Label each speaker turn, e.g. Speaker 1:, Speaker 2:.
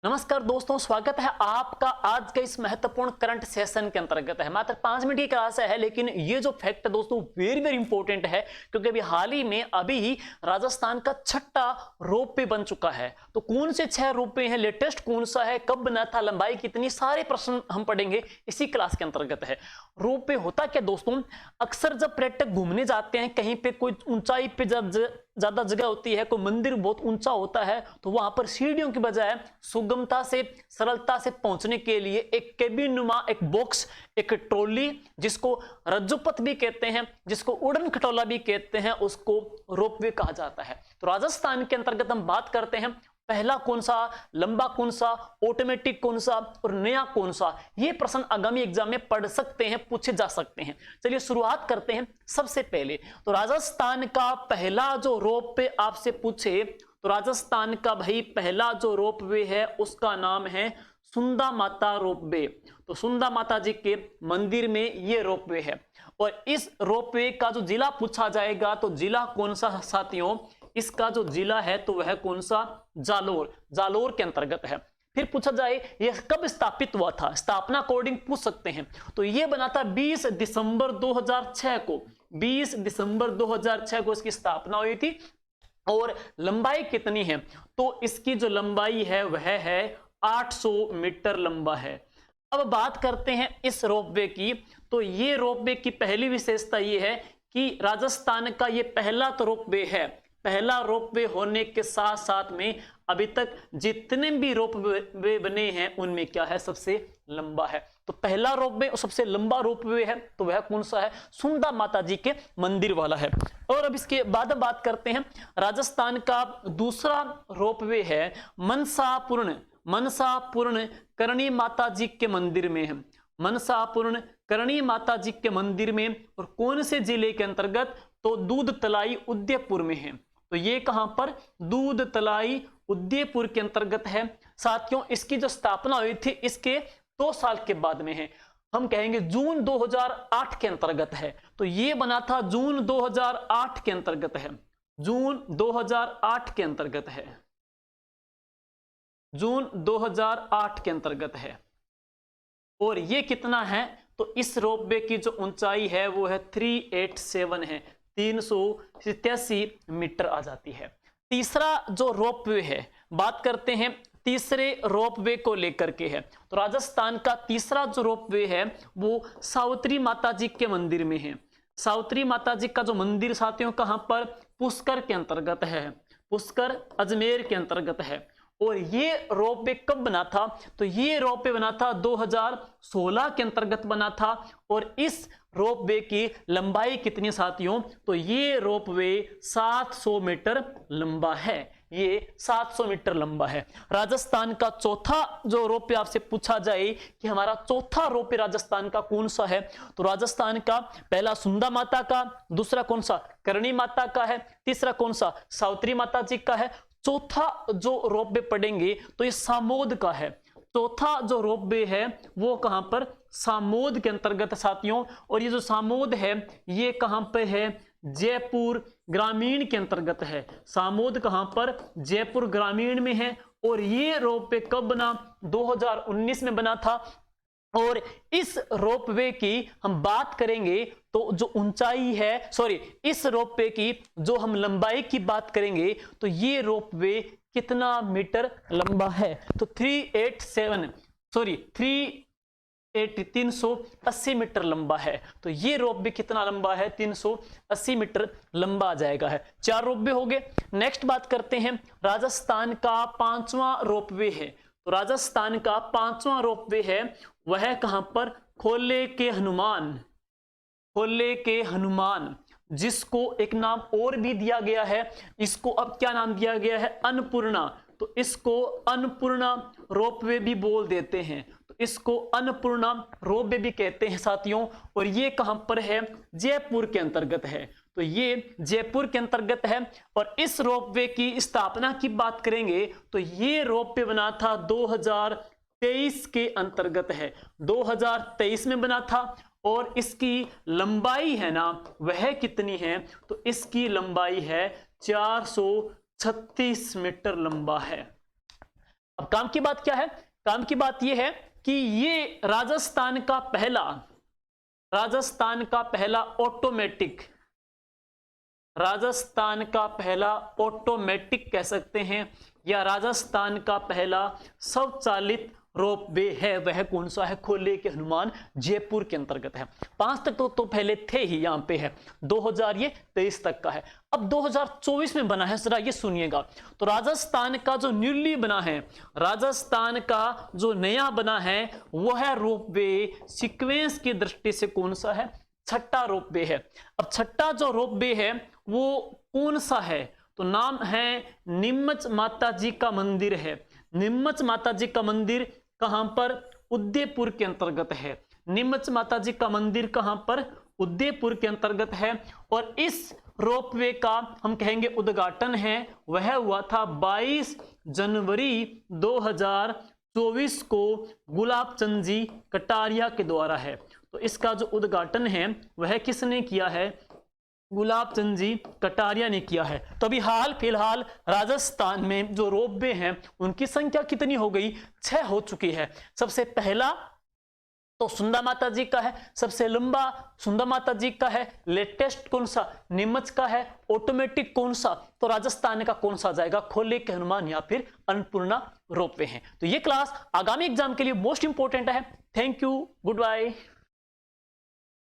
Speaker 1: नमस्कार दोस्तों, स्वागत है आपका आज के इस महत्वपूर्ण करंट सेशन के अंतर्गत। है मात्र 5 मिनट की क्लास है, लेकिन ये जो फैक्ट है दोस्तों वेरी वेरी इंपॉर्टेंट है, क्योंकि अभी हाल ही में राजस्थान का 6ठा रोपवे बन चुका है। तो कौन से 6 रोपवे हैं, लेटेस्ट कौन सा है, कब बना था, लंबाई कितनी, सारे प्रश्न हम पढ़ेंगे इसी क्लास के अंतर्गत है। रोपवे होता क्या दोस्तों, अक्सर जब पर्यटक घूमने जाते हैं, कहीं पे कोई ऊंचाई पे ज्यादा जगह होती है, कोई मंदिर बहुत ऊंचा होता है, तो वहां पर सीढ़ियों की बजाय सुगमता से सरलता से पहुंचने के लिए एक केबिन नुमा एक बॉक्स, एक ट्रॉली, जिसको रज्जुपथ भी कहते हैं, जिसको उड़न खटोला भी कहते हैं, उसको रोपवे कहा जाता है। तो राजस्थान के अंतर्गत हम बात करते हैं, पहला कौन सा, लंबा कौन सा, ऑटोमेटिक कौन सा और नया कौन सा, ये प्रश्न आगामी एग्जाम में पढ़ सकते हैं, पूछे जा सकते हैं। चलिए शुरुआत करते हैं। सबसे पहले तो राजस्थान का पहला जो रोपवे आपसे पूछे, तो राजस्थान का भाई पहला जो रोपवे है उसका नाम है सुंदा माता रोपवे। तो सुंदा माता जी के मंदिर में ये रोपवे है। और इस रोपवे का जो जिला पूछा जाएगा, तो जिला कौन सा साथियों, इसका जो जिला है तो वह कौन सा, जालोर, जालोर के अंतर्गत है। फिर पूछा जाए यह कब स्थापित हुआ था, स्थापना अकॉर्डिंग पूछ सकते हैं। तो यह बना था 20 दिसंबर 2006 को, 20 दिसंबर 2006 को इसकी स्थापना हुई थी। और लंबाई कितनी है, तो इसकी जो लंबाई है वह है 800 मीटर लंबा है। अब बात करते हैं इस रोपवे की। तो ये रोपवे की पहली विशेषता यह है कि राजस्थान का ये पहला तो रोपवे है। पहला रोपवे होने के साथ साथ में अभी तक जितने भी रोपवे बने हैं उनमें क्या है, सबसे लंबा है। तो पहला रोपवे और सबसे लंबा रोपवे है, तो वह कौन सा है, सुंदा माता जी के मंदिर वाला है। और अब इसके बाद बात करते हैं, राजस्थान का दूसरा रोपवे है मनसापूर्ण, मनसापूर्ण करणी माता जी के मंदिर में है, मनसापूर्ण करणी माता जी के मंदिर में। और कौन से जिले के अंतर्गत, तो दूध तलाई उदयपुर में है। तो ये कहां पर, दूध तलाई उदयपुर के अंतर्गत है। साथियों इसकी जो स्थापना हुई थी इसके 2 साल के बाद में है, हम कहेंगे जून 2008 के अंतर्गत है। तो ये बना था जून 2008 के अंतर्गत है, जून 2008 के अंतर्गत है, जून 2008 के अंतर्गत है। और ये कितना है, तो इस रोपवे की जो ऊंचाई है वो है 387 है, 387 मीटर आ जाती है। तीसरा जो रोपवे है, बात करते हैं तीसरे रोपवे को लेकर के है। तो राजस्थान का तीसरा जो रोपवे है वो सावित्री माता जी के मंदिर में है। सावित्री माता जी का जो मंदिर साथियों कहां पर, पुष्कर के अंतर्गत है, पुष्कर अजमेर के अंतर्गत है। और ये रोपवे कब बना था, तो ये रोपवे बना था 2016 के अंतर्गत बना था। और इस रोपवे की लंबाई कितनी साथियों, तो ये रोपवे 700 मीटर लंबा है, ये 700 मीटर लंबा है। राजस्थान का चौथा जो रोपवे आपसे पूछा जाए कि हमारा चौथा रोपवे राजस्थान का कौन सा है, तो राजस्थान का पहला सुंदा माता का, दूसरा कौन सा करणी माता का है, तीसरा कौन सा सावित्री माता जी का है, चौथा जो रोपवे पढ़ेंगे तो ये सामोद का है। चौथा जो रोपवे है वो कहां पर, सामोद के अंतर्गत साथियों। और ये जो सामोद है ये कहां पे है, जयपुर ग्रामीण के अंतर्गत है। सामोद कहां पर, जयपुर ग्रामीण में है। और ये रोपवे कब बना, 2019 में बना था। और इस रोपवे की हम बात करेंगे तो जो ऊंचाई है, सॉरी, इस रोपवे की जो हम लंबाई की बात करेंगे तो ये रोपवे कितना मीटर लंबा है, तो 380 मीटर लंबा है। तो ये रोपवे कितना लंबा है, 380 मीटर लंबा आ जाएगा है। 4 रोपवे हो गए। नेक्स्ट बात करते हैं, राजस्थान का 5वां रोपवे है। तो राजस्थान का 5वां रोपवे है वह कहां पर, खोले के हनुमान, खोले के हनुमान, जिसको एक नाम और भी दिया गया है। इसको अब क्या नाम दिया गया है, अन्नपूर्णा। तो इसको अन्नपूर्णा रोपवे भी बोल देते हैं, तो इसको अन्नपूर्णा रोपवे भी कहते हैं साथियों। और ये कहां पर है, जयपुर के अंतर्गत है। तो ये जयपुर के अंतर्गत है। और इस रोपवे की स्थापना की बात करेंगे तो ये रोपवे बना था 2023 के अंतर्गत है, 2023 में बना था। और इसकी लंबाई है ना वह कितनी है, तो इसकी लंबाई है 436 मीटर लंबा है। अब काम की बात क्या है, काम की बात यह है कि ये राजस्थान का पहला ऑटोमेटिक कह सकते हैं, या राजस्थान का पहला स्वचालित रोपवे है, वह कौन सा है, खोले के हनुमान जयपुर के अंतर्गत है। 5 तक तो पहले थे ही, यहां पे है 2023 तक का है। अब 2024 में बना है, जरा ये सुनिएगा। तो राजस्थान का जो न्यूली बना है, राजस्थान का जो नया बना है वो है रोपवे, सीक्वेंस की दृष्टि से कौन सा है, छठा रोपवे है। अब छठा जो रोपवे है वो कौन सा है, तो नाम है नीमच माता जी का मंदिर है। नीमच माता जी का मंदिर कहां पर, उदयपुर के अंतर्गत है। नीमच माता जी का मंदिर कहां पर, उदयपुर के अंतर्गत है। और इस रोपवे का हम कहेंगे उद्घाटन है, वह हुआ था 22 जनवरी 2024 को गुलाब चंद जी कटारिया के द्वारा है। तो इसका जो उद्घाटन है वह किसने किया है, गुलाब चंद जी कटारिया ने किया है। तो अभी हाल फिलहाल राजस्थान में जो रोपवे हैं उनकी संख्या कितनी हो गई, 6 हो चुकी है। सबसे पहला तो सुंदा माता जी का है, सबसे लंबा सुंदा माता जी का है, लेटेस्ट कौन सा, नीमच का है, ऑटोमेटिक कौन सा, तो राजस्थान का कौन सा जाएगा, खोले के हनुमान या फिर अन्नपूर्णा रोपवे हैं। तो ये क्लास आगामी एग्जाम के लिए मोस्ट इंपोर्टेंट है। Thank you, good bye.